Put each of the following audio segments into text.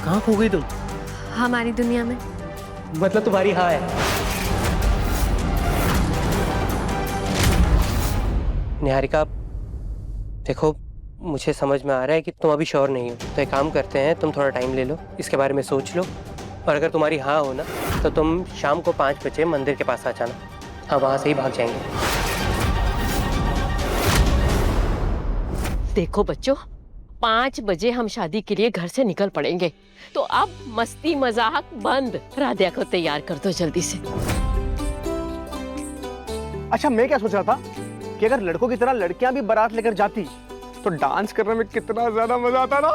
कहाँ खो गई तुम? हमारी दुनिया में। मतलब तुम्हारी हाँ है। निहारिका देखो, मुझे समझ में आ रहा है कि तुम अभी श्योर नहीं हो, तो एक काम करते हैं, तुम थोड़ा टाइम ले लो, इसके बारे में सोच लो, और अगर तुम्हारी हाँ हो ना तो तुम शाम को 5 बजे मंदिर के पास आ जाना। हम वहाँ से ही भाग जाएंगे। देखो बच्चों, 5 बजे हम शादी के लिए घर से निकल पड़ेंगे, तो अब मस्ती मजाक बंद। राधिया को तैयार कर दो जल्दी से। अच्छा, मैं क्या सोच रहा था कि अगर लड़कों की तरह लड़कियां भी बारात लेकर जाती तो डांस करने में कितना ज्यादा मजा आता ना।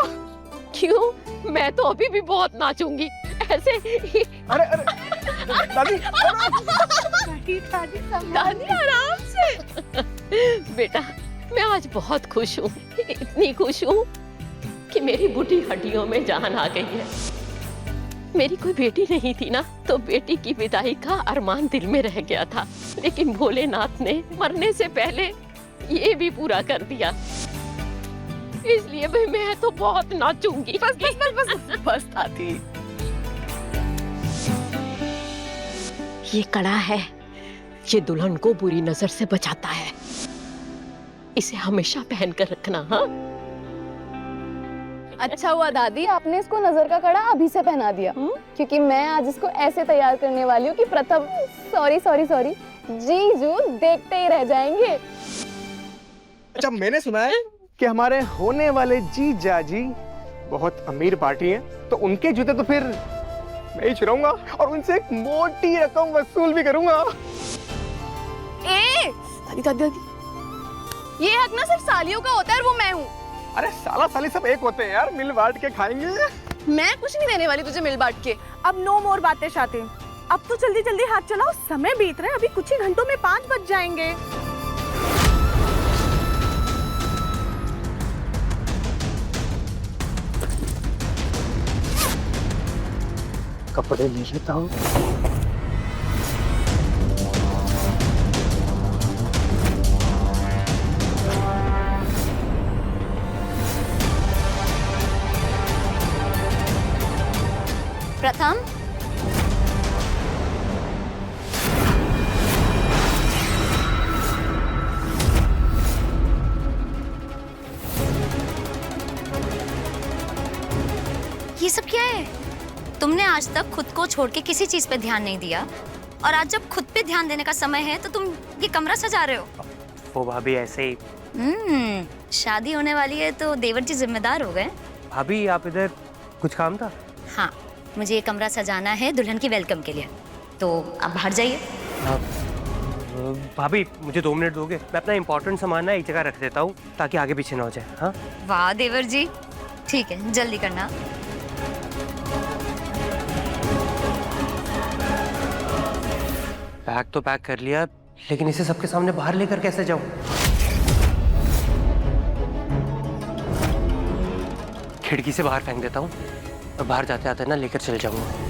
क्यों? मैं तो अभी भी बहुत नाचूंगी ऐसे ही। अरे अरे दादी दादी आराम से। बेटा, मैं आज बहुत खुश हूँ, इतनी खुश हूँ कि मेरी बूढ़ी हड्डियों में जान आ गई है। मेरी कोई बेटी नहीं थी ना, तो बेटी की विदाई का अरमान दिल में रह गया था, लेकिन भोलेनाथ ने मरने से पहले ये भी पूरा कर दिया। इसलिए भाई मैं तो बहुत नाचूंगी। बस बस बस बस बस दादी। ये कड़ा है, ये दुल्हन को बुरी नजर से बचाता है। इसे हमेशा पहन कर रखना। हाँ, अच्छा हुआ दादी आपने इसको नजर का कड़ा अभी से पहना दिया, क्योंकि मैं आज इसको ऐसे तैयार करने वाली हूँ कि प्रथम सॉरी जीजू देखते ही रह जाएंगे। अच्छा, मैंने सुना है कि हमारे होने वाले जीजा जी बहुत अमीर पार्टी हैं, तो उनके जूते तो फिर मैं ही चुराऊंगा और उनसे एक मोटी रकम वसूल भी करूंगा। दादी दादी दादी, ये हक ना सिर्फ सालियों का होता है और वो मैं हूँ। अरे साला साली सब एक होते हैं यार, मिल बांट के खाएंगे। मैं कुछ नहीं देने वाली तुझे मिल बांट के। अब नो मोर बातें शाते। अब तो जल्दी जल्दी हाथ चलाओ, समय बीत रहा है, अभी कुछ ही घंटों में 5 बज जाएंगे। कपड़े ले लेता हूँ। प्रथम, ये सब क्या है? तुमने आज तक खुद को छोड़ के किसी चीज पे ध्यान नहीं दिया, और आज जब खुद पे ध्यान देने का समय है तो तुम ये कमरा सजा रहे हो। वो भाभी ऐसे ही। शादी होने वाली है तो देवर जी जिम्मेदार हो गए। भाभी आप इधर, कुछ काम था? हाँ, मुझे ये कमरा सजाना है दुल्हन की वेलकम के लिए, तो आप बाहर जाइए। भाभी मुझे 2 मिनट दोगे? मैं अपना इम्पोर्टेंट सामान ना एक जगह रख देता हूँ ताकि आगे पीछे ना हो जाए। हाँ, वाह देवर जी, ठीक है, जल्दी करना। बैग तो पैक कर लिया, लेकिन इसे सबके सामने बाहर लेकर कैसे जाऊं? खिड़की से बाहर फेंक देता हूँ और बाहर जाते आते ना लेकर चल जाऊंगा।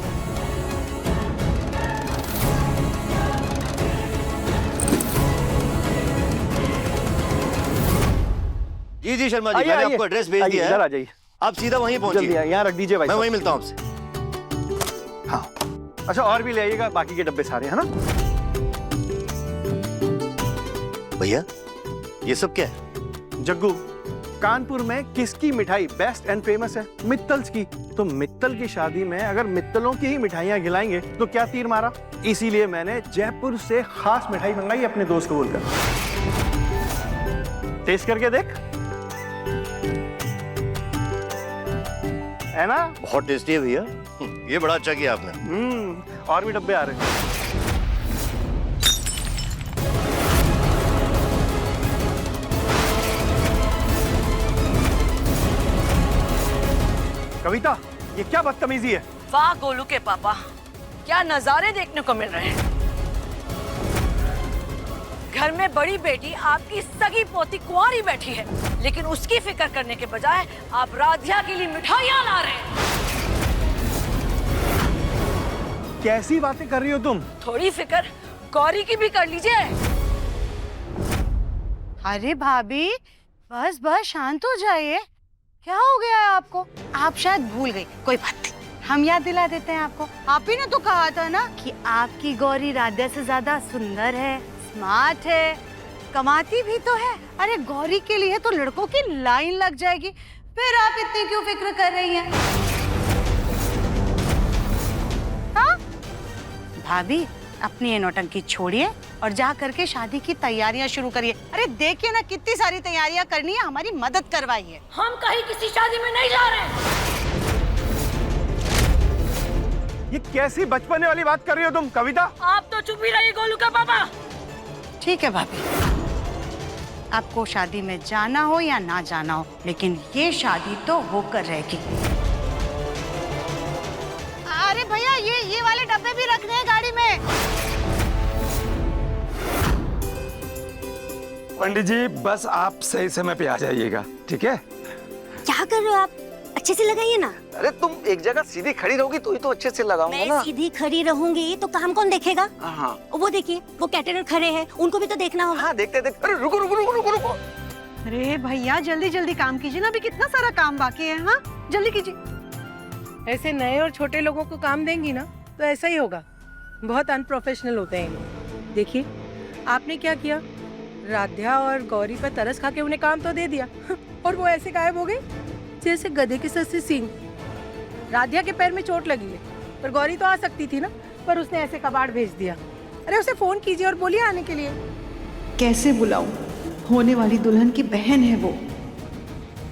जी शर्मा जी, मैंने आपको एड्रेस भेज दिया है। इधर आ जाइए, आप सीधा वहीं पहुंचिए। जल्दी यहाँ रख दीजिए भाई। मैं वहीं मिलता हूँ आपसे। हाँ, अच्छा और भी ले आइएगा, बाकी के डब्बे सारे, है ना? भैया, ये सब क्या है? जग्गू, कानपुर में किसकी मिठाई बेस्ट एंड फेमस है? मित्तल्स की। तो मित्तल की शादी में अगर मित्तलों की ही मिठाइयाँ खिलाएंगे तो क्या तीर मारा? इसीलिए मैंने जयपुर से खास मिठाई मंगाई अपने दोस्त को बोलकर। टेस्ट करके देख, है ना? बहुत टेस्टी है भैया, ये बड़ा अच्छा किया आपने। और भी डब्बे आ रहे हैं। कविता, ये क्या बदतमीजी है? वाह गोलू के पापा, क्या नजारे देखने को मिल रहे हैं। घर में बड़ी बेटी आपकी सगी पोती कुंवारी बैठी है, लेकिन उसकी फिक्र करने के बजाय आप राधिया के लिए मिठाइयां ला रहे हैं। कैसी बातें कर रही हो तुम? थोड़ी फिक्र गौरी की भी कर लीजिए। अरे भाभी, बस बस शांत हो जाइए। क्या हो गया है आपको? आप शायद भूल गई, कोई बात नहीं, हम याद दिला देते हैं आपको। आप ही ने तो कहा था ना कि आपकी गौरी राधा से ज्यादा सुंदर है, स्मार्ट है, कमाती भी तो है। अरे गौरी के लिए तो लड़कों की लाइन लग जाएगी, फिर आप इतनी क्यों फिक्र कर रही हैं? हाँ? भाभी, अपनी ये नौटंकी छोड़िए और जा करके शादी की तैयारियां शुरू करिए। अरे देखिए ना कितनी सारी तैयारियां करनी है, हमारी मदद करवाइए। हम कहीं किसी शादी में नहीं जा रहे हैं। ये कैसी बचपने वाली बात कर रही हो तुम कविता? आप तो चुप ही रहिए गोलू का पापा। ठीक है भाभी, आपको शादी में जाना हो या ना जाना हो, लेकिन ये शादी तो होकर रहेगी। अरे भैया, ये वाले डब्बे भी रखने हैं गाड़ी में। पंडित जी, बस आप सही समय पे आ जाइएगा, ठीक है? क्या कर रहे हो आप? अच्छे से लगाइए ना। अरे तुम एक जगह सीधी खड़ी रहोगी तो ही तो अच्छे से लगाऊंगा मैं ना। सीधी खड़ी रहूंगी तो काम कौन देखेगा? हाँ वो देखिए, वो कैटरर खड़े हैं, उनको भी तो देखना होगा। हाँ, देखते देखते। अरे रुको रुको रुको रुको रुको। अरे भैया, जल्दी जल्दी काम कीजिए ना, अभी कितना सारा काम बाकी है। हाँ, जल्दी कीजिए। ऐसे नए और छोटे लोगों को काम देंगी ना तो ऐसा ही होगा। बहुत अनप्रोफेशनल होते हैं ये लोग। देखिए, आपने क्या किया, राधा और गौरी पर तरस खा के उन्हें काम तो दे दिया और वो ऐसे गायब हो गए जैसे गधे के सर से सींग। राधा के पैर में चोट लगी है, पर गौरी तो आ सकती थी ना, पर उसने ऐसे कबाड़ भेज दिया। अरे उसे फोन कीजिए और बोलिए आने के लिए। कैसे बुलाऊं? होने वाली दुल्हन की बहन है वो।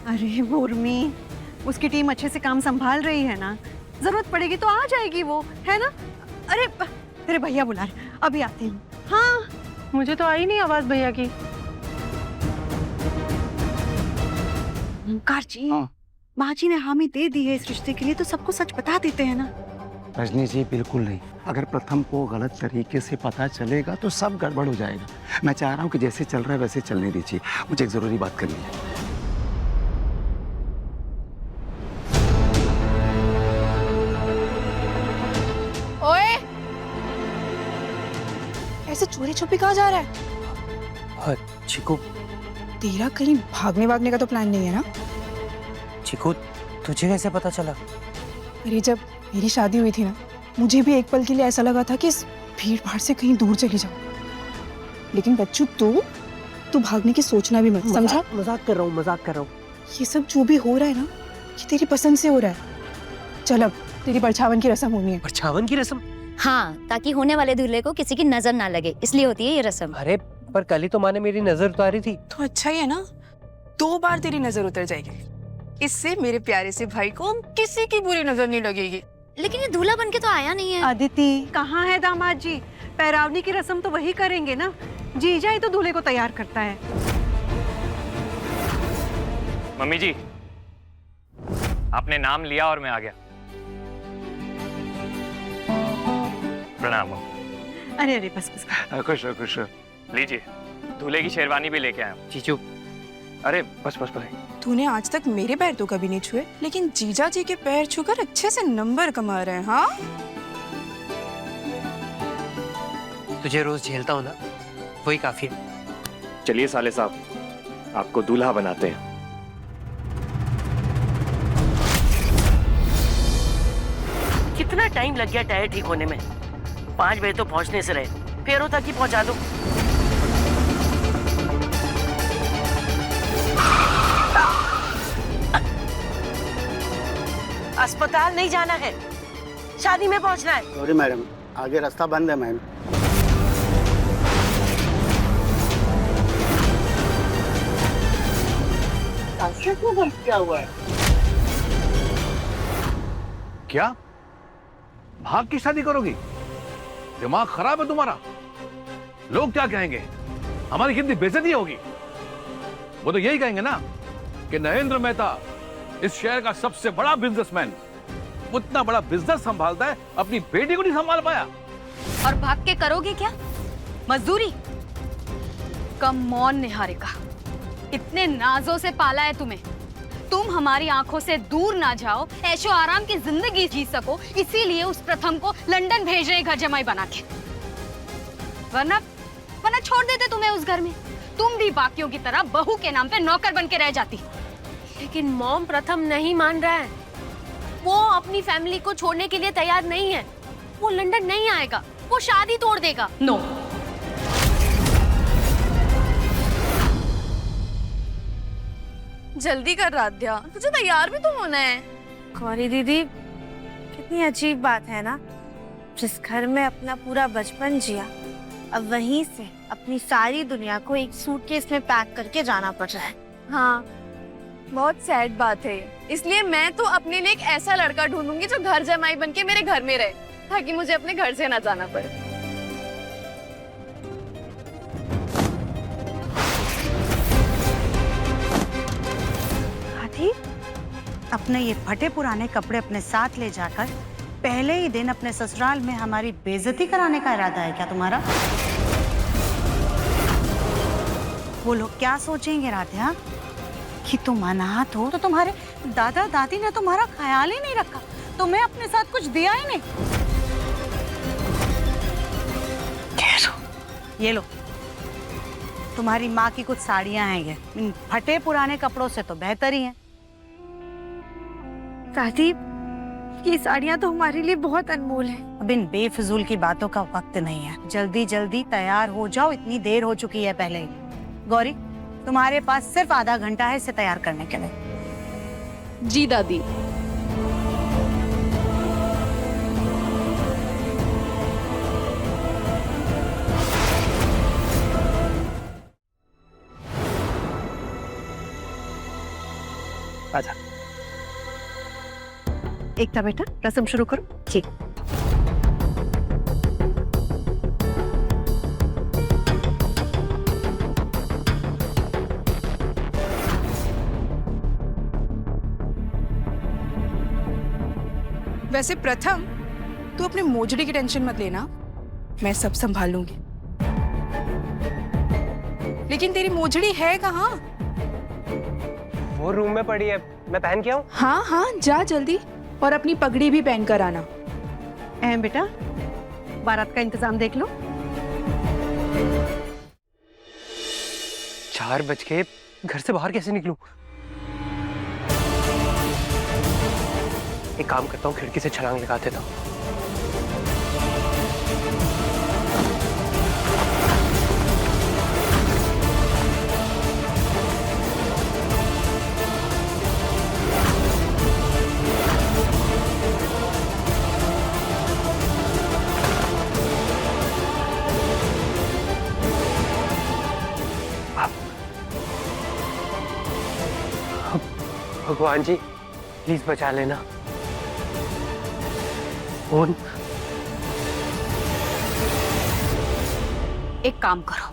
अरे उर्मी, उसकी टीम अच्छे से काम संभाल रही है ना, जरूरत पड़ेगी तो आ जाएगी वो, है ना? अरे भैया बुला रहे, अभी आती हूँ। हाँ, मुझे तो आई नहीं आवाज भैया की। ओंकार जी, माँ जी ने हामी दे दी है इस रिश्ते के लिए, तो सबको सच बता देते हैं ना। रजनी जी, बिल्कुल नहीं। अगर प्रथम को गलत तरीके से पता चलेगा तो सब गड़बड़ हो जाएगा। मैं चाह रहा हूँ कि जैसे चल रहा है वैसे चलने दीजिए। मुझे एक जरूरी बात करनी है। ओए, ऐसे चोरी छुपी कहाँ जा रहा है? चिकू, तेरा कहीं भागने वागने का तो प्लान नहीं है ना? चिकू, तुझे कैसे पता चला? अरे जब मेरी शादी हुई थी ना, मुझे भी एक पल के लिए ऐसा लगा था कि इस भीड़ भाड़ से कहीं दूर चली जाऊं। लेकिन बच्चू, तू भागने की सोचना भी मत, समझा? मजाक कर रहा हूँ, मजाक कर रहा हूँ। ये सब जो भी हो रहा है ना, ये तेरी पसंद से हो रहा है। चल अब तेरी परछावन की रस्म होनी है। परछावन की रस्म? हाँ, ताकि होने वाले दूल्हे को किसी की नजर ना लगे, इसलिए होती है ये रस्म। अरे पर कल ही तो माँ ने मेरी नजर उतारी थी। तो अच्छा ही है ना, 2 बार तेरी नजर उतर जाएगी। इससे मेरे प्यारे से भाई को किसी की बुरी नजर नहीं लगेगी। लेकिन ये दूल्हा बनके तो आया नहीं है। अदिति, कहाँ है दामाद जी? पैरावनी की रस्म तो वही करेंगे ना, जीजा ही तो दूल्हे को तैयार करता है। मम्मी जी, आपने नाम लिया और मैं आ गया। प्रणाम। अरे बस बस। खुश हो, खुश हो। लीजिए, दूल्हे की शेरवानी भी लेके आया हूँ। जीजू, अरे बस बस बस। तूने आज तक मेरे पैर तो कभी नहीं छुए, लेकिन जीजा जी के पैर छूकर अच्छे से नंबर कमा रहे हैं। हाँ, तुझे रोज झेलता हूँ ना, वही काफी है। चलिए साले साहब, आपको दूल्हा बनाते हैं। कितना टाइम लग गया टायर ठीक होने में? 5 बजे तो पहुंचने से रहे, फेरों तक ही पहुंचा दो। अस्पताल नहीं जाना है, शादी में पहुंचना है। सॉरी मैडम, आगे रास्ता बंद है मैम। क्या हुआ है? क्या भाग की शादी करोगी? दिमाग खराब है तुम्हारा? लोग क्या कहेंगे? हमारी कितनी बेइज्जती होगी। वो तो यही कहेंगे ना कि नरेंद्र मेहता इस शहर का सबसे बड़ा बिजनेसमैन, उतना बड़ा बिजनेस संभालता है, अपनी बेटी को नहीं संभाल पाया। और भाग के करोगे क्या? मजदूरी? कम ऑन निहारिका, इतने नाजों से पाला है तुम्हें, तुम हमारी आंखों से दूर ना जाओ, ऐशो आराम की जिंदगी जी सको, इसीलिए उस प्रथम को लंदन भेज रहे घर जमाई बना के। वरना छोड़ देते तुम्हें उस घर में, तुम भी बाकियों की तरह बहू के नाम पे नौकर बन के रह जाती। लेकिन मॉम प्रथम नहीं मान रहा है। वो अपनी फैमिली को छोड़ने के लिए तैयार नहीं है। वो लंदन नहीं आएगा, वो शादी तोड़ देगा। नो, जल्दी कर राध्या, तुझे तैयार भी तो होना है। गौरी दीदी, कितनी अजीब बात है ना, जिस घर में अपना पूरा बचपन जिया, अब वहीं से अपनी सारी दुनिया को एक सूटकेस में पैक करके जाना पड़ रहा है। हाँ, बहुत सैड बात है। इसलिए मैं तो अपने लिए एक ऐसा लड़का ढूंढूंगी जो घर जमाई बनके मेरे घर में रहे, ताकि मुझे अपने घर से ना जाना पड़े। हाथी, अपने ये फटे पुराने कपड़े अपने साथ ले जाकर पहले ही दिन अपने ससुराल में हमारी बेइज्जती कराने का इरादा है क्या तुम्हारा? वो लोग क्या सोचेंगे राध्या कि तुम अनाथ हो, तो तुम्हारे दादा दादी ने तुम्हारा ख्याल ही नहीं रखा, तुम्हें अपने साथ कुछ दिया ही नहीं। ये लो, तुम्हारी माँ की कुछ साड़ियां हैं, ये इन फटे पुराने कपड़ों से तो बेहतर ही हैं। दादी, ये साड़ियाँ तो हमारे लिए बहुत अनमोल हैं। अब इन बेफिजूल की बातों का वक्त नहीं है, जल्दी जल्दी तैयार हो जाओ, इतनी देर हो चुकी है पहले ही। गौरी, तुम्हारे पास सिर्फ आधा घंटा है इसे तैयार करने के लिए। जी दादी। आजा। एकता बेटा, रस्म शुरू करो। ठीक। वैसे प्रथम, तू अपने मोजड़ी की टेंशन मत लेना, मैं सब संभाल लूंगी। लेकिन तेरी मोजड़ी है कहाँ? वो रूम में पड़ी है, मैं पहन के आऊं? हाँ हाँ, जा जल्दी, और अपनी पगड़ी भी पहन कर आना। बेटा, बारात का इंतजाम देख लो। 4 बज के, घर से बाहर कैसे निकलूं? एक काम करता हूँ, खिड़की से छलांग लगा देता हूँ। भगवान जी, प्लीज बचा लेना। कौन? एक काम करो,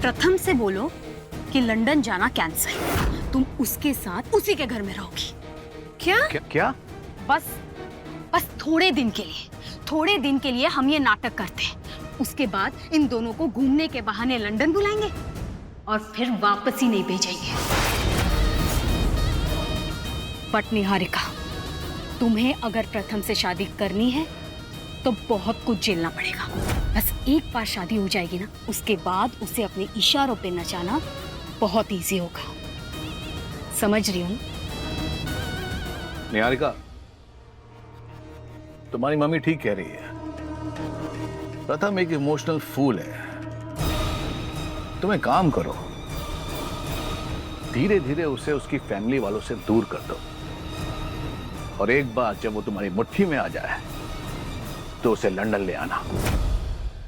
प्रथम से बोलो कि लंदन जाना कैंसिल। तुम उसके साथ उसी के घर में रहोगी। क्या? बस थोड़े दिन के लिए हम ये नाटक करते हैं। उसके बाद इन दोनों को घूमने के बहाने लंदन बुलाएंगे और फिर वापस ही नहीं भेजेंगे। बट निहारिका, तुम्हें अगर प्रथम से शादी करनी है तो बहुत कुछ झेलना पड़ेगा। बस एक बार शादी हो जाएगी ना, उसके बाद उसे अपने इशारों पे नचाना बहुत इजी होगा। समझ रही हो? निहारिका, तुम्हारी मम्मी ठीक कह रही है। प्रथम एक इमोशनल फूल है। तुम एक काम करो, धीरे धीरे उसे उसकी फैमिली वालों से दूर कर दो, और एक बार जब वो तुम्हारी मुट्ठी में आ जाए तो उसे लंदन ले आना।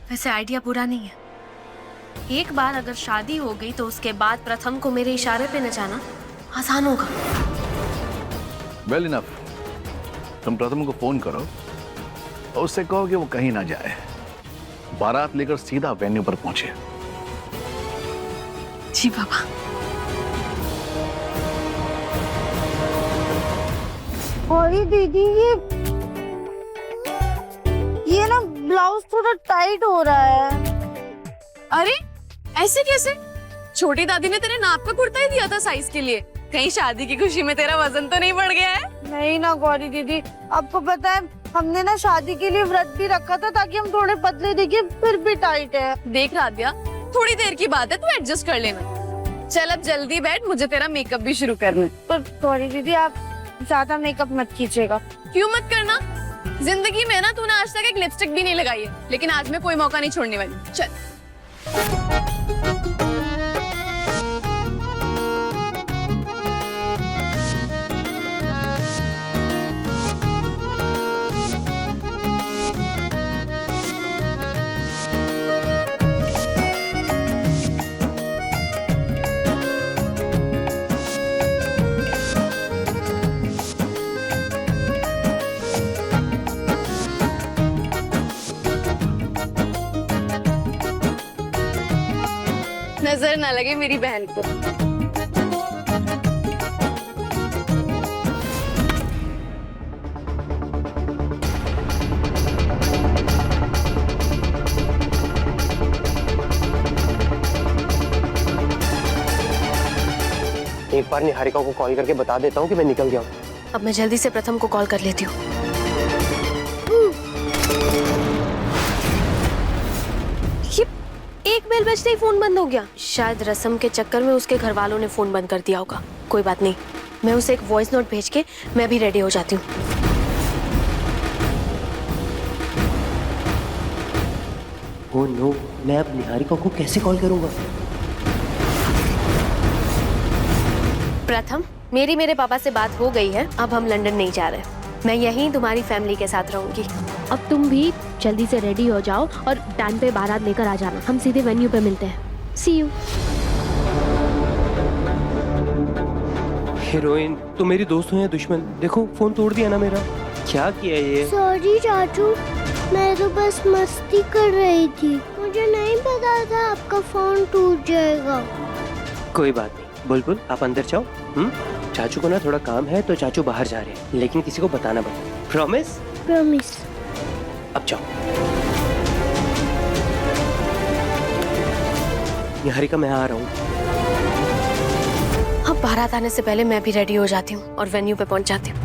वैसे आइडिया बुरा नहीं है। एक बार अगर शादी हो गई तो उसके बाद प्रथम को मेरे इशारे पे नचाना आसान होगा। वेल इनफ, तुम प्रथम को फोन करो और उससे कहो कि वो कहीं ना जाए, बारात लेकर सीधा वेन्यू पर पहुंचे। जी बाबा। गौरी दीदी, ये ना ब्लाउज थोड़ा टाइट हो रहा है। अरे ऐसे कैसे? छोटी दादी ने तेरे नाप का कुर्ता ही दिया था साइज के लिए। कहीं शादी की खुशी में तेरा वजन तो नहीं बढ़ गया है? नहीं ना गौरी दीदी, आपको पता है हमने ना शादी के लिए व्रत भी रखा था ताकि हम थोड़े पतले दिखे, फिर भी टाइट है। देख राध्या, थोड़ी देर की बात है, तू एडजस्ट कर लेना। चल अब जल्दी बैठ, मुझे तेरा मेकअप भी शुरू करना है। पर गौरी दीदी आप ज्यादा मेकअप मत कीजिएगा। क्यों मत करना? जिंदगी में ना तूने आज तक एक लिपस्टिक भी नहीं लगाई है, लेकिन आज मैं कोई मौका नहीं छोड़ने वाली। चल। नजर ना लगे मेरी बहन को। एक बार निहारिका को कॉल करके बता देता हूँ कि मैं निकल गया हूँ। अब मैं जल्दी से प्रथम को कॉल कर लेती हूँ। ये एक बेल बजते ही फोन बंद हो गया। शायद रस्म के चक्कर में उसके घर वालों ने फोन बंद कर दिया होगा। कोई बात नहीं, मैं उसे एक वॉइस नोट भेज के मैं भी रेडी हो जाती हूँ। ओह नो, मैं अब निहारिका को कैसे कॉल करूंगा? प्रथम, मेरे पापा से बात हो गई है। अब हम लंदन नहीं जा रहे। मैं यहीं तुम्हारी फैमिली के साथ रहूंगी। अब तुम भी जल्दी से रेडी हो जाओ और टाइम पे बारात लेकर आ जाना। हम सीधे वेन्यू पे मिलते हैं। सी यू। हीरोइन, तुम मेरी दोस्त हो या दुश्मन? देखो फोन तोड़ दिया ना मेरा। क्या किया ये? सॉरी चाचू, मैं तो बस मस्ती कर रही थी। मुझे नहीं पता था आपका फोन टूट जाएगा। कोई बात नहीं बुलबुल, आप अंदर जाओ। चाचू को ना थोड़ा काम है तो चाचू बाहर जा रहे हैं, लेकिन किसी को बताना मत। प्रॉमिस? प्रॉमिस। अब जाओ। निहारिका, मैं आ रहा हूँ। अब बारात आने से पहले मैं भी रेडी हो जाती हूँ और वेन्यू पे पहुंच जाती हूँ।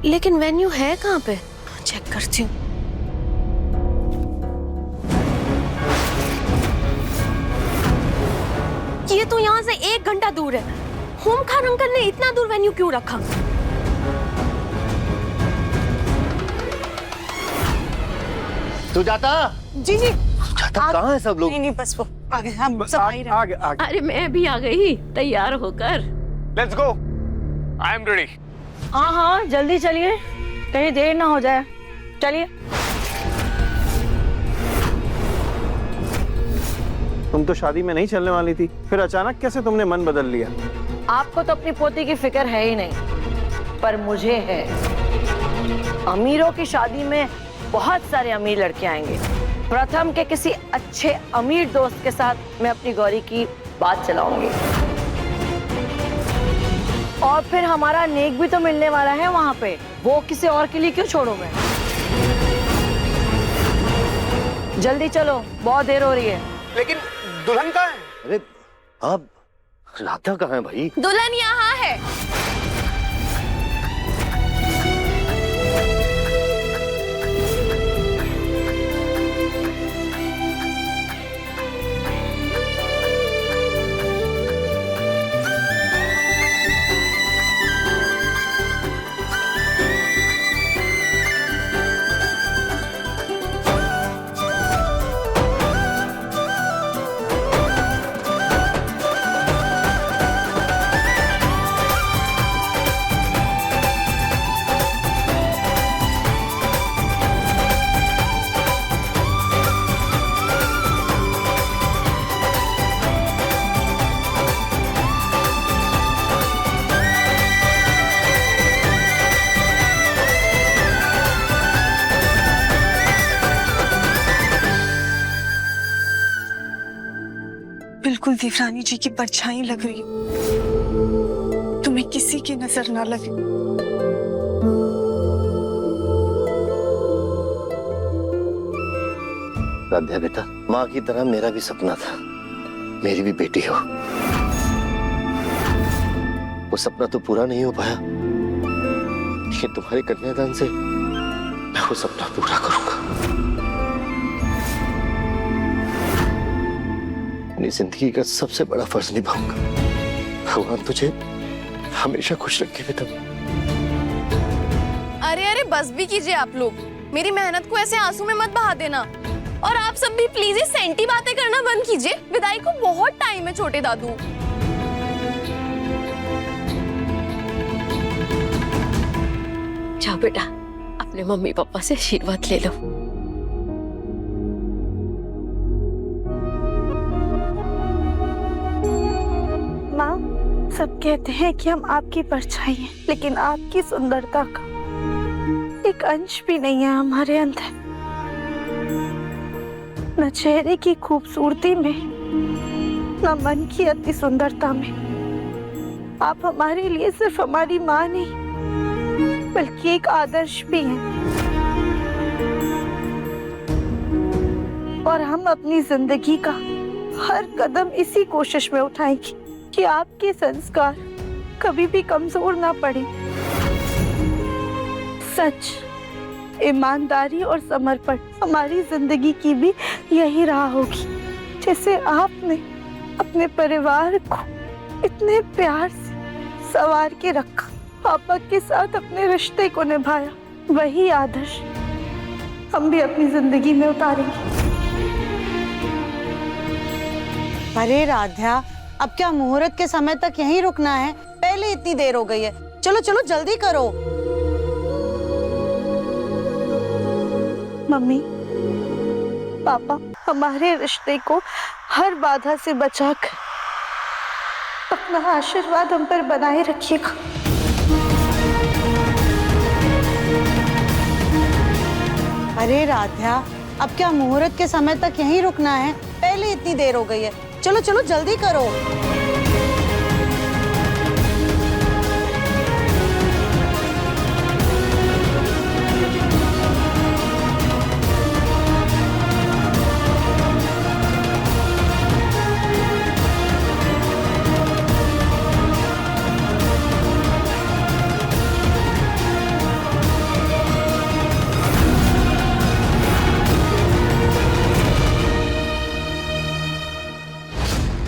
लेकिन वेन्यू है कहाँ पे? चेक करती हूँ। ये तो यहाँ से 1 घंटा दूर है। होम खान अंकल ने इतना दूर वेन्यू क्यों रखा? सुजाता। जी जी। सुजाता, कहाँ है सब लोग? नहीं बस वो आ गए, हम सब आ ही रहे। आगे आगे। अरे मैं भी आ गई तैयार होकर। Let's go. I am ready. हाँ हाँ जल्दी चलिए, कहीं देर ना हो जाए। चलिए। तुम तो शादी में नहीं चलने वाली थी, फिर अचानक कैसे तुमने मन बदल लिया? आपको तो अपनी पोती की फिक्र है ही नहीं, पर मुझे है। अमीरों की शादी में बहुत सारे अमीर लड़के आएंगे। प्रथम के किसी अच्छे अमीर दोस्त के साथ मैं अपनी गौरी की बात चलाऊंगी, और फिर हमारा नेक भी तो मिलने वाला है वहां पे। वो किसी और के लिए क्यों छोड़ूं मैं? जल्दी चलो, बहुत देर हो रही है। लेकिन दुल्हन कहाँ है? अरे अब राधा कहाँ है भाई? दुल्हन यहाँ है। बिल्कुल देवरानी जी की परछाई लग रही हो। तुम्हें किसी की नजर ना लगे। राध्या बेटा, माँ की तरह मेरा भी सपना था, मेरी भी बेटी हो। वो सपना तो पूरा नहीं हो पाया, लेकिन तुम्हारे कन्यादान से मैं वो सपना पूरा करूंगा। अपनी जिंदगी का सबसे बड़ा फर्ज निभाऊंगा। भगवान तुझे हमेशा खुश रखे बेटा। अरे अरे बस भी कीजिए आप लोग, मेरी मेहनत को ऐसे आंसू में मत बहा देना। और आप सब भी प्लीज ये सेंटी बातें करना बंद कीजिए, विदाई को बहुत टाइम है छोटे दादू। जाओ बेटा, अपने मम्मी पापा से आशीर्वाद ले लो। माँ, सब कहते हैं कि हम आपकी परछाई हैं, लेकिन आपकी सुंदरता का एक अंश भी नहीं है हमारे अंदर। न चेहरे की खूबसूरती में, न मन की अति सुंदरता में। आप हमारे लिए सिर्फ हमारी माँ नहीं, बल्कि एक आदर्श भी हैं। और हम अपनी जिंदगी का हर कदम इसी कोशिश में उठाएंगे कि आपके संस्कार कभी भी कमजोर ना पड़े। सच, ईमानदारी और समर्पण हमारी जिंदगी की भी यही राह होगी। जैसे आपने अपने परिवार को इतने प्यार से संवार के रखा, पापा के साथ अपने रिश्ते को निभाया, वही आदर्श हम भी अपनी जिंदगी में उतारेंगे। अरे राध्या, अब क्या मुहूर्त के समय तक यहीं रुकना है? पहले इतनी देर हो गई है, चलो चलो जल्दी करो। मम्मी, पापा, हमारे रिश्ते को हर बाधा से बचाकर अपना आशीर्वाद हम पर बनाए रखिएगा। अरे राध्या, अब क्या मुहूर्त के समय तक यहीं रुकना है? पहले इतनी देर हो गई है, चलो चलो जल्दी करो।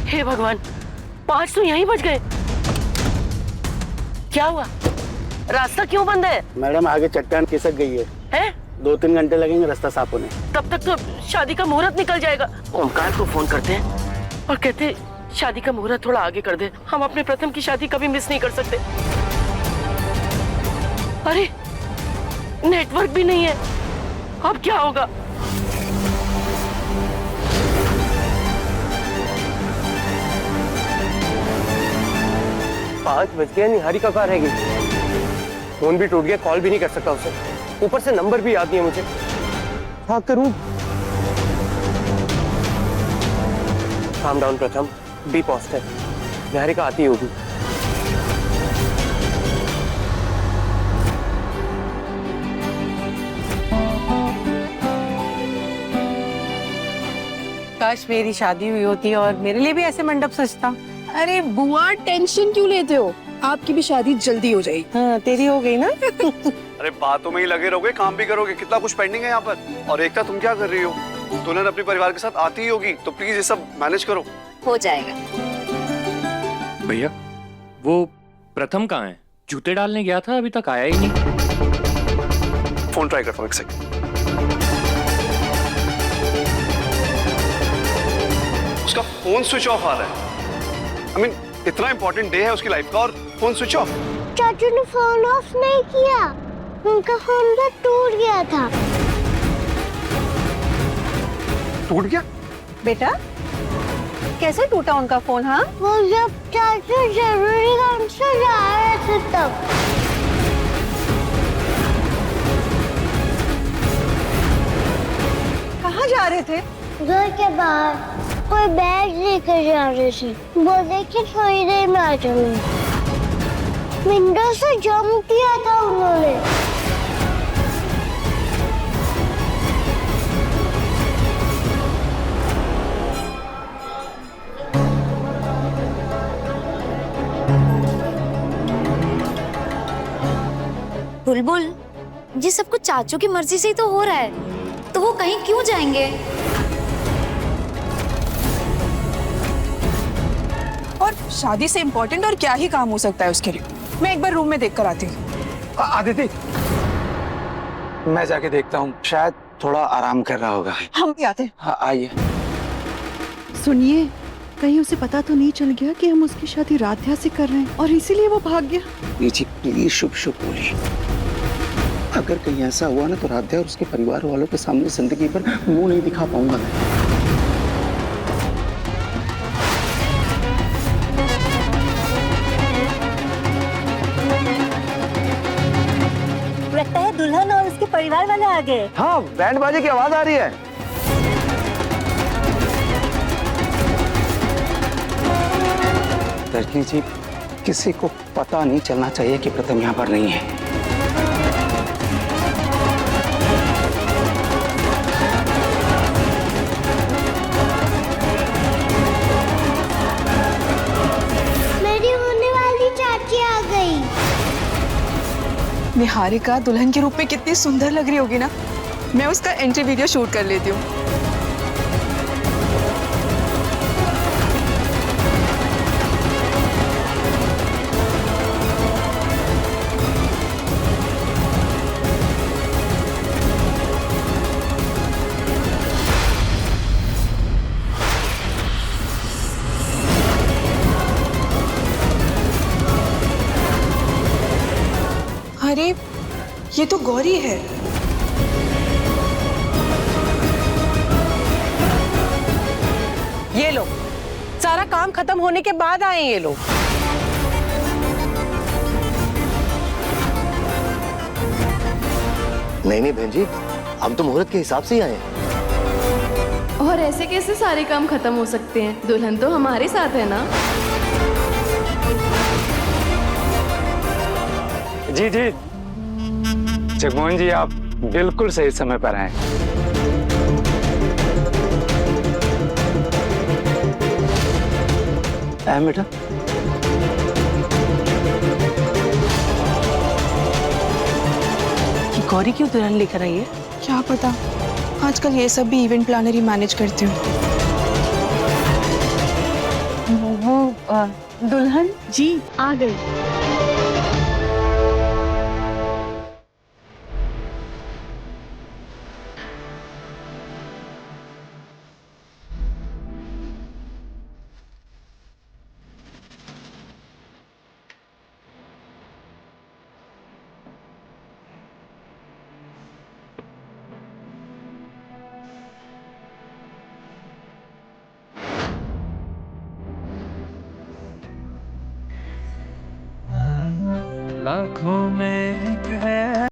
हे भगवान, 5 तो यहीं बच गए। क्या हुआ? रास्ता क्यों बंद है? मैडम आगे चट्टान खिसक गई है। हैं? 2-3 घंटे लगेंगे रास्ता साफ होने। तब तक तो शादी का मुहूर्त निकल जाएगा। ओमकार को फोन करते हैं और कहते हैं शादी का मुहूर्त थोड़ा आगे कर दे, हम अपने प्रथम की शादी कभी मिस नहीं कर सकते। अरे नेटवर्क भी नहीं है, अब क्या होगा? पाँच बज गए, निहारिका कहाँ रह गई? फोन भी टूट गया, कॉल भी नहीं कर सकता उसे, ऊपर से नंबर भी याद नहीं है मुझे। क्या करूं? काम डाउन प्रथम, बी पॉजिटिव, निहारिका आती होगी। काश मेरी शादी हुई होती और मेरे लिए भी ऐसे मंडप सजता। अरे बुआ, टेंशन क्यों लेते हो? आपकी भी शादी जल्दी हो जाएगी। हाँ, तेरी हो गई ना। अरे बातों में ही लगे रहोगे, काम भी करोगे, कितना कुछ पेंडिंग है यहाँ पर। और एकता, तुम क्या कर रही हो? दुल्हन अपने परिवार के साथ आती ही होगी, तो प्लीज ये सब मैनेज करो। हो जाएगा। भैया, वो प्रथम कहाँ है? जूते डालने गया था, अभी तक आया ही नहीं। फोन ट्राई करता हूँ, एक सेकंड। उसका फोन स्विच ऑफ आ रहा है। I mean, इतना इंपॉर्टेंट डे है उसकी लाइफ का और फोन स्विच ऑफ। चाचू ने फोन ऑफ नहीं किया, उनका फोन तो टूट गया था। टूट गया? बेटा, कैसे टूटा उनका फोन? हाँ, वो जब चाचू जरूरी काम से जा रहे थे तब। कहाँ जा रहे थे? घर के बाहर कोई बैग लेकर जा रहे थे, बोले कि थोड़ी देर में आ जाऊंगी। विंडो से जंप किया था उन्होंने। बुलबुल, ये सब कुछ चाचू की मर्जी से ही तो हो रहा है, तो वो कहीं क्यों जाएंगे? और शादी से इम्पोर्टेंट और क्या ही काम हो सकता है उसके लिए। मैं एक बार रूम में देख कर आती हूँ। आदिति, मैं जाके देखता हूँ, शायद थोड़ा आराम कर रहा होगा। हम भी आते हैं। हाँ आइए। सुनिए, कहीं उसे पता तो नहीं चल गया कि हम उसकी शादी राध्या से कर रहे हैं और इसीलिए वो भाग गया? जी प्लीज शुभ शुभ बोलिए। अगर कहीं ऐसा हुआ ना तो राध्या और उसके परिवार वालों के सामने जिंदगी पर मुंह नहीं दिखा पाऊंगा मैं। लगता है दुल्हन और उसके परिवार वाले आ गए। हाँ, बैंड बाजे की आवाज आ रही है। दर्जी जी, किसी को पता नहीं चलना चाहिए कि प्रथम यहाँ पर नहीं है। मेरी होने वाली चाची आ गई। निहारिका दुल्हन के रूप में कितनी सुंदर लग रही होगी ना। मैं उसका एंट्री वीडियो शूट कर लेती हूँ। अरे ये तो गौरी है। ये लो, सारा काम खत्म होने के बाद आए ये लोग। नहीं बहन जी, हम तो मुहूर्त के हिसाब से ही आए हैं। और ऐसे कैसे सारे काम खत्म हो सकते हैं? दुल्हन तो हमारे साथ है ना। जी जी, जगमोहन जी आप बिल्कुल सही समय पर आए। बेटा, गौरी क्यों दुल्हन लेकर आई है? क्या पता, आजकल ये सब भी इवेंट प्लानर ही मैनेज करते हो। वो दुल्हन जी आ गई। लाखों में एक है।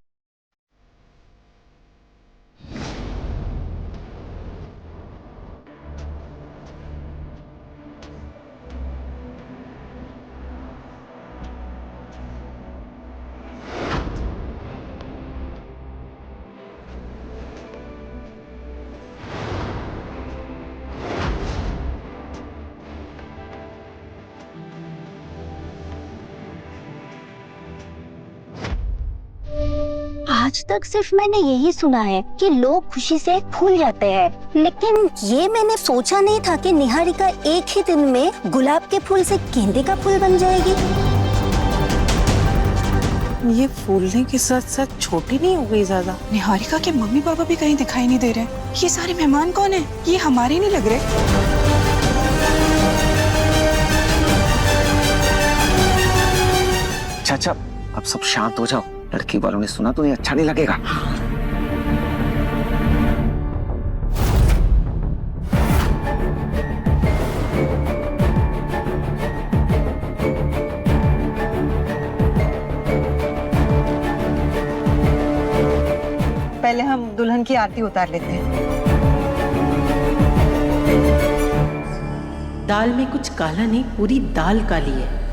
आज तक सिर्फ मैंने यही सुना है कि लोग खुशी से फूल जाते हैं, लेकिन ये मैंने सोचा नहीं था कि निहारिका एक ही दिन में गुलाब के फूल से गेंदे का फूल बन जाएगी। ये फूलने के साथ साथ छोटी नहीं हो गई ज्यादा? निहारिका के मम्मी पापा भी कहीं दिखाई नहीं दे रहे। ये सारे मेहमान कौन है? ये हमारे नहीं लग रहे। अच्छा, अब सब शांत हो जाओ। लड़की वालों ने सुना तो ये अच्छा नहीं लगेगा। पहले हम दुल्हन की आरती उतार लेते हैं। दाल में कुछ काला नहीं, पूरी दाल काली है।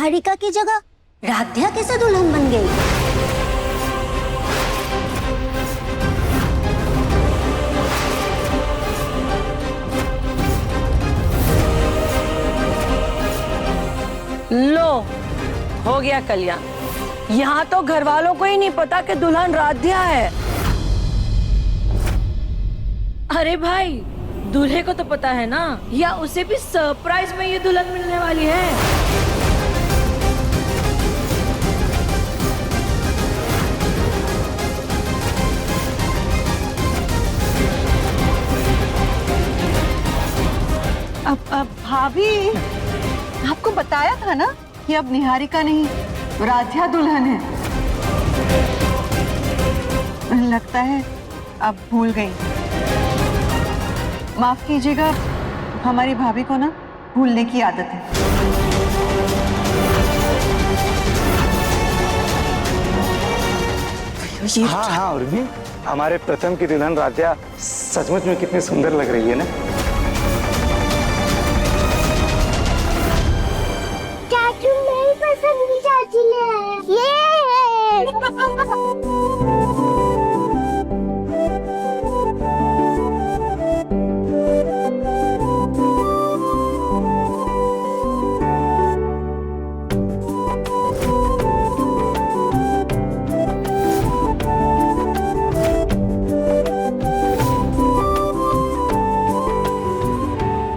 निहारिका की जगह राध्या कैसे दुल्हन बन गई? लो, हो गया कल्याण। यहाँ तो घर वालों को ही नहीं पता कि दुल्हन राध्या है। अरे भाई, दूल्हे को तो पता है ना, या उसे भी सरप्राइज में ये दुल्हन मिलने वाली है। अब भाभी, आपको बताया था ना कि अब निहारिका नहीं राध्या दुल्हन है। लगता है अब भूल गई। माफ कीजिएगा, हमारी भाभी को ना भूलने की आदत है। हाँ हाँ, और भी हमारे प्रथम की दुल्हन राध्या सचमुच में कितनी सुंदर लग रही है ना। चाचू मेरी पसंद की चाची ले आए।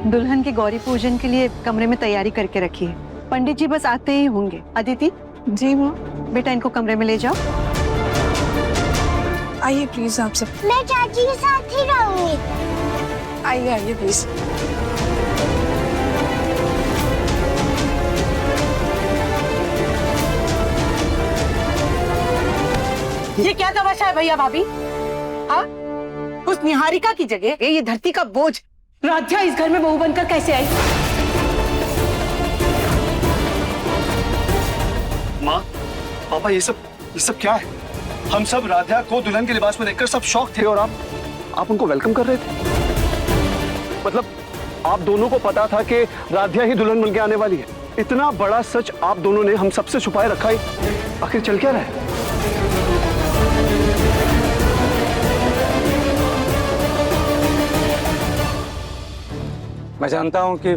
दुल्हन के गौरी पूजन के लिए कमरे में तैयारी करके रखी है। पंडित जी बस आते ही होंगे। अदिति। जी माँ। बेटा, इनको कमरे में ले जाओ। आइए प्लीज आप सब। मैं चाची के साथ ही रहूंगी। आइए आइए प्लीज। ये क्या तमाशा है भैया भाभी? हाँ, उस निहारिका की जगह ये धरती का बोझ राध्या इस घर में बहू बनकर कैसे आई? माँ, पापा, ये सब क्या है? हम सब राध्या को दुल्हन के लिबास में देखकर सब शॉक थे, और आप उनको वेलकम कर रहे थे। मतलब आप दोनों को पता था कि राध्या ही दुल्हन बनके आने वाली है। इतना बड़ा सच आप दोनों ने हम सबसे छुपाए रखा है। आखिर चल क्या रहा है? मैं जानता हूं कि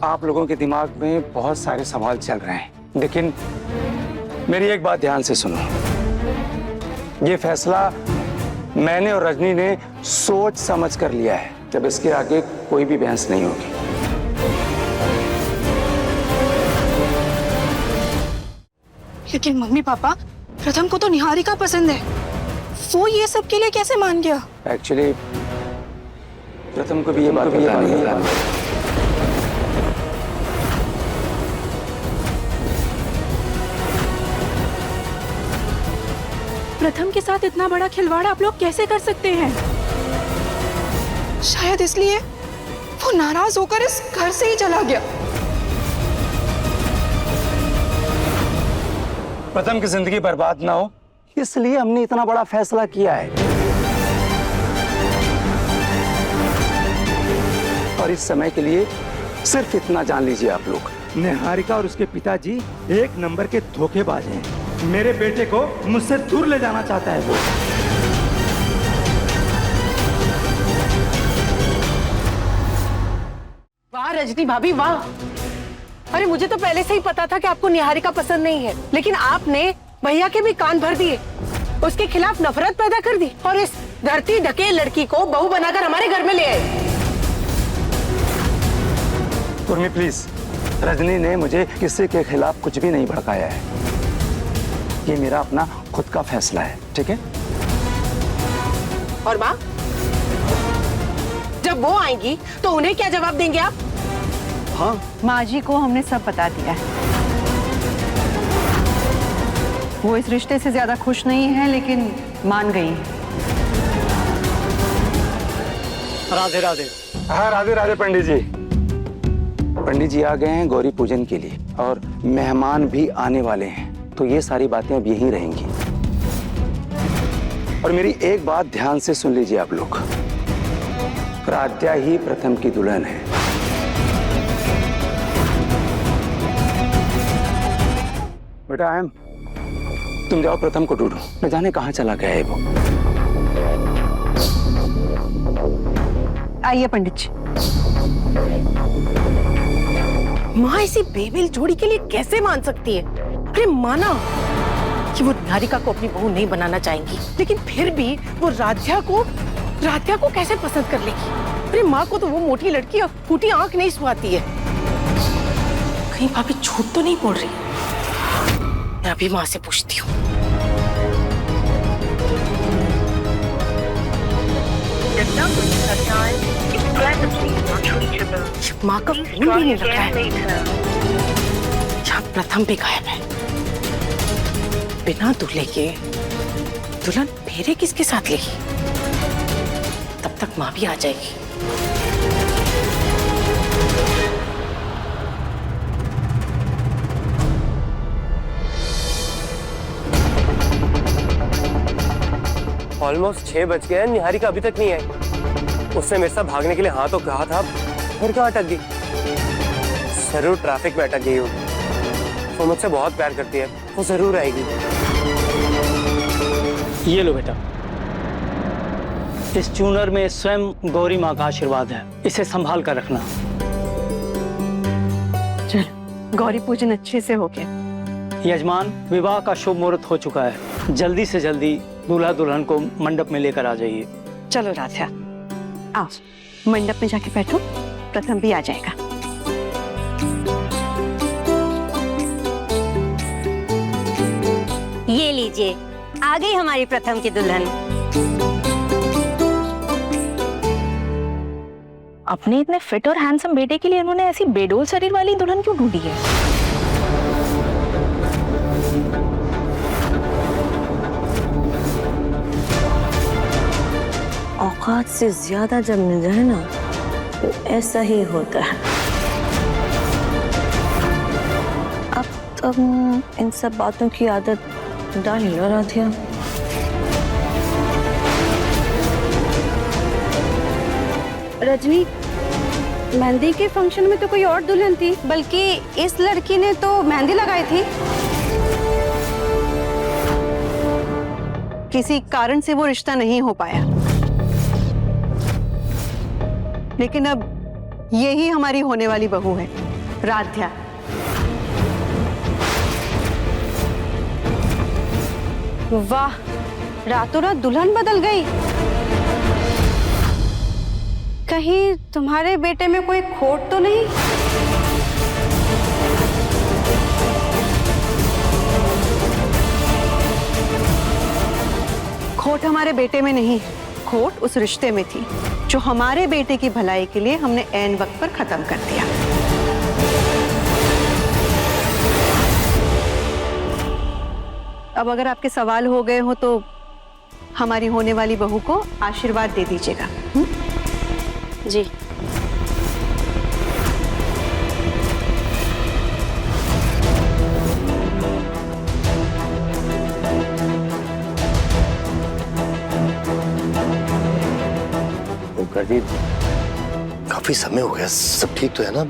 आप लोगों के दिमाग में बहुत सारे सवाल चल रहे हैं, लेकिन मेरी एक बात ध्यान से सुनो। ये फैसला मैंने और रजनी ने सोच समझ कर लिया है। जब इसके आगे कोई भी बहस नहीं होगी। लेकिन मम्मी पापा, प्रथम को तो निहारिका पसंद है, वो ये सब के लिए कैसे मान गया? एक्चुअली प्रथम को भी ये बात पता नहीं था। प्रथम के साथ इतना बड़ा खिलवाड़ आप लोग कैसे कर सकते हैं? शायद इसलिए वो नाराज होकर इस घर से ही चला गया। प्रथम की जिंदगी बर्बाद ना हो, इसलिए हमने इतना बड़ा फैसला किया है। और इस समय के लिए सिर्फ इतना जान लीजिए आप लोग, निहारिका और उसके पिताजी एक नंबर के धोखेबाज हैं। मेरे बेटे को मुझसे दूर ले जाना चाहता है वो। वाह रजनी भाभी, वाह। अरे मुझे तो पहले से ही पता था कि आपको निहारिका पसंद नहीं है, लेकिन आपने भैया के भी कान भर दिए, उसके खिलाफ नफरत पैदा कर दी और इस धरती ढके लड़की को बहू बनाकर हमारे घर में ले आए। उर्मी प्लीज, रजनी ने मुझे किसी के खिलाफ कुछ भी नहीं भड़काया है। ये मेरा अपना खुद का फैसला है, ठीक है? और माँ, जब वो आएंगी तो उन्हें क्या जवाब देंगे आप? हाँ, माँ जी को हमने सब बता दिया है। वो इस रिश्ते से ज्यादा खुश नहीं है, लेकिन मान गई है। राधे राधे। हाँ, राधे राधे पंडित जी। पंडित जी आ गए हैं गौरी पूजन के लिए, और मेहमान भी आने वाले हैं, तो ये सारी बातें अब यहीं रहेंगी। और मेरी एक बात ध्यान से सुन लीजिए आप लोग, राध्या ही प्रथम की दुल्हन है। बेटा आयम, तुम जाओ प्रथम को ढूंढो, न जाने कहाँ चला गया है वो। आइए पंडित जी। माँ ऐसी बेमेल जोड़ी के लिए कैसे मान सकती है? अरे माना कि वो निहारिका को अपनी बहू नहीं बनाना चाहेंगी, लेकिन फिर भी वो राध्या को कैसे पसंद कर लेगी? अरे माँ को तो वो मोटी लड़की और फूटी आंख नहीं सुहाती है। कहीं भाभी झूठ तो नहीं बोल रही? मैं अभी माँ से पूछती हूँ। माँ का फोन भी नहीं लग रहा है। यहाँ प्रथम भी गायब है। बिना दूल्हे के दुल्हन फेरे किसके साथ लेगी? तब तक माँ भी आ जाएगी। ऑलमोस्ट 6 बज गए हैं, निहारिका अभी तक नहीं आई। उसने मेरे साथ भागने के लिए हाँ तो कहा था, फिर कहाँ अटक गई? जरूर ट्रैफिक में अटक गई होगी। वो मुझसे बहुत प्यार करती है, वो जरूर आएगी। ये लो बेटा, इस चूनर में स्वयं गौरी माँ का आशीर्वाद है, इसे संभाल कर रखना। चलो, गौरी पूजन अच्छे से हो गया। यजमान, विवाह का शुभ मुहूर्त हो चुका है, जल्दी से जल्दी दूल्हा दुल्हन को मंडप में लेकर आ जाइए। चलो राध्या, आओ मंडप में जाके बैठो, प्रथम भी आ जाएगा। ये लीजिए, आ गई हमारी प्रथम की दुल्हन। अपने इतने फिट और हैंडसम बेटे के लिए उन्होंने ऐसी बेडोल शरीर वाली दुल्हन क्यों ढूंढी है? औकात से ज्यादा जब मिल जाए ना तो ऐसा ही होता है। अब तुम इन सब बातों की आदत डाल लो राधिया। रजनी, मेहंदी के फंक्शन में तो कोई और दुल्हन थी, बल्कि इस लड़की ने तो मेहंदी लगाई थी। किसी कारण से वो रिश्ता नहीं हो पाया, लेकिन अब यही हमारी होने वाली बहू है, राध्या। वाह, रातों रात दुल्हन बदल गई। कहीं तुम्हारे बेटे में कोई खोट तो नहीं? खोट हमारे बेटे में नहीं, खोट उस रिश्ते में थी जो हमारे बेटे की भलाई के लिए हमने ऐन वक्त पर खत्म कर दिया। अब अगर आपके सवाल हो गए हो तो हमारी होने वाली बहू को आशीर्वाद दे दीजिएगा। जी। जी, काफी समय हो गया, सब ठीक तो है ना?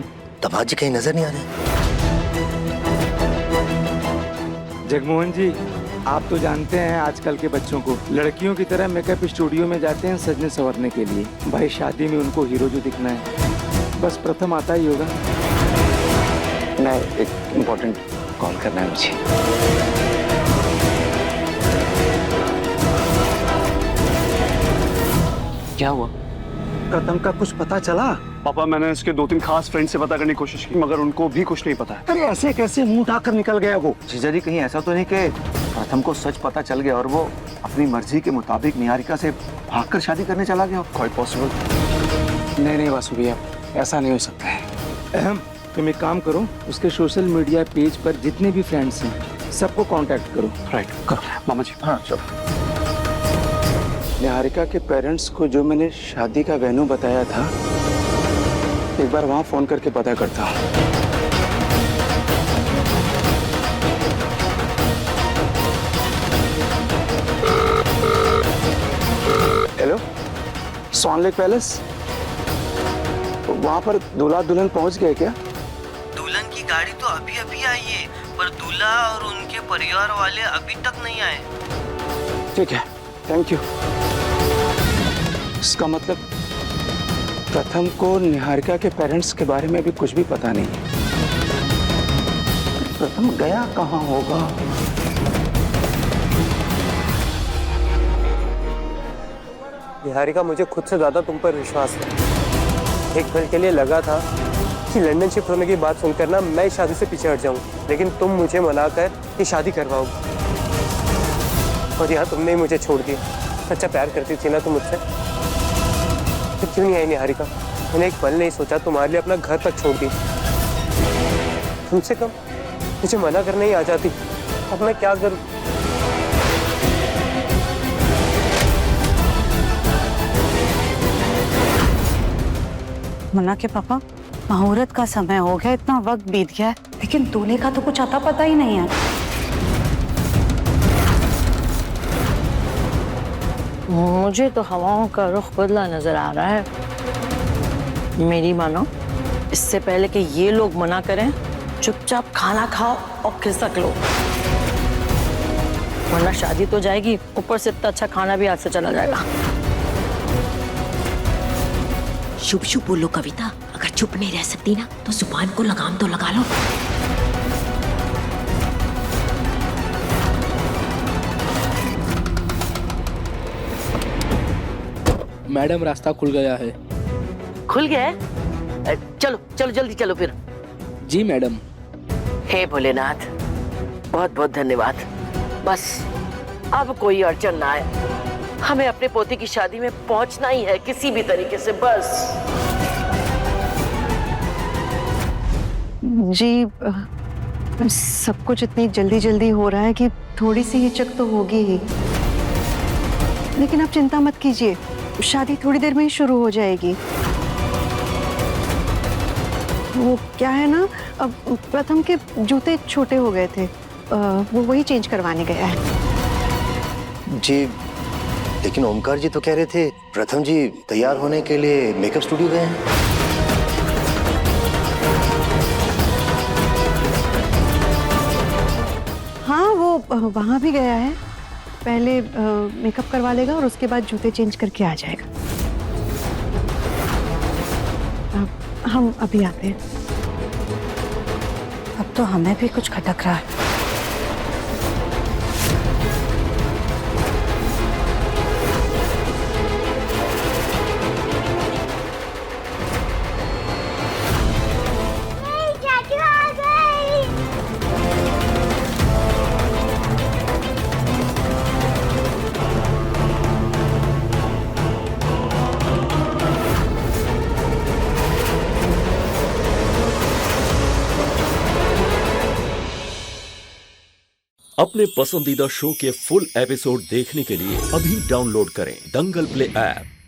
दामाद जी कहीं नजर नहीं आ रहे? जगमोहन जी, आप तो जानते हैं आजकल के बच्चों को लड़कियों की तरह मेकअप स्टूडियो में जाते हैं सजने संवरने के लिए। भाई शादी में उनको हीरो जो दिखना है, बस प्रथम आता ही होगा। मैं एक इम्पोर्टेंट कॉल करना है मुझे। क्या हुआ? प्रथम का कुछ पता चला? पापा, मैंने इसके 2-3 खास फ्रेंड से पता करने की कोशिश की, मगर उनको भी कुछ नहीं पता है। अरे ऐसे कैसे मुंह उठाकर निकल गया वो? जीजा जी, कहीं ऐसा तो नहीं कि प्रथम को सच पता चल गया और वो अपनी मर्जी के मुताबिक निहारिका से भागकर शादी करने चला गया? Quite possible. नहीं वासु भैया, ऐसा नहीं हो सकता है। तुम एक काम करो, उसके सोशल मीडिया पेज पर जितने भी फ्रेंड्स हैं सबको कांटेक्ट करो। राइट, करो मामा जी। हाँ चलो। निहारिका के पेरेंट्स को जो मैंने शादी का वेन्यू बताया था, एक बार वहां फोन करके पता करता हूँ। हेलो, स्वान लेक पैलेस, वहां पर दूल्हा दुल्हन पहुंच गए क्या? दुल्हन की गाड़ी तो अभी अभी आई है, पर दूल्हा और उनके परिवार वाले अभी तक नहीं आए। ठीक है, थैंक यू। इसका मतलब प्रथम को निहारिका के पेरेंट्स के बारे में भी कुछ भी पता नहीं है। प्रथम गया कहाँ होगा? निहारिका, मुझे खुद से ज्यादा तुम पर विश्वास है। एक पल के लिए लगा था कि लंदन शिफ्ट होने की बात सुनकर ना मैं इस शादी से पीछे हट जाऊं, लेकिन तुम मुझे मनाकर ये शादी करवाओगे और यहाँ तुमने ही मुझे छोड़ दिया। सच्चा प्यार करती थी ना तुम मुझसे, तो क्यों नहीं आई निहारिका? मैंने एक पल नहीं सोचा, तुम्हारे लिए अपना घर तक छोड़ दी। तुमसे कम मुझे मना करने ही आ जाती। अब मैं क्या करूं? मुन्ना के पापा, मुहूर्त का समय हो गया, इतना वक्त बीत गया है, लेकिन दूल्हे का तो कुछ आता पता ही नहीं है। मुझे तो हवाओं का रुख बदला नजर आ रहा है। मेरी मानो, इससे पहले कि ये लोग मना करें, चुपचाप खाना खाओ और खिसक लो, वरना शादी तो जाएगी, ऊपर से इतना अच्छा खाना भी हाथ से चला जाएगा। शुभ शुभ बोलो कविता, अगर चुप नहीं रह सकती ना तो जुबान को लगाम तो लगा लो। मैडम, रास्ता खुल गया है। खुल गया है? चलो चलो जल्दी चलो फिर। जी मैडम। हे भोलेनाथ, बहुत बहुत धन्यवाद। बस अब कोई अड़चन ना आए, हमें अपने पोते की शादी में पहुंचना ही है किसी भी तरीके से, बस। जी, सब कुछ इतनी जल्दी जल्दी हो रहा है कि थोड़ी सी हिचक तो होगी ही, लेकिन आप चिंता मत कीजिए, शादी थोड़ी देर में ही शुरू हो जाएगी। वो क्या है ना, अब प्रथम के जूते छोटे हो गए थे, वो वही चेंज करवाने गया है। जी, लेकिन ओमकार जी तो कह रहे थे प्रथम जी तैयार होने के लिए मेकअप स्टूडियो गए हैं। हाँ, वो वहाँ भी गया है, पहले मेकअप करवा लेगा और उसके बाद जूते चेंज करके आ जाएगा। हम अभी आते हैं। अब तो हमें भी कुछ खटक रहा है। अपने पसंदीदा शो के फुल एपिसोड देखने के लिए अभी डाउनलोड करें दंगल प्ले ऐप।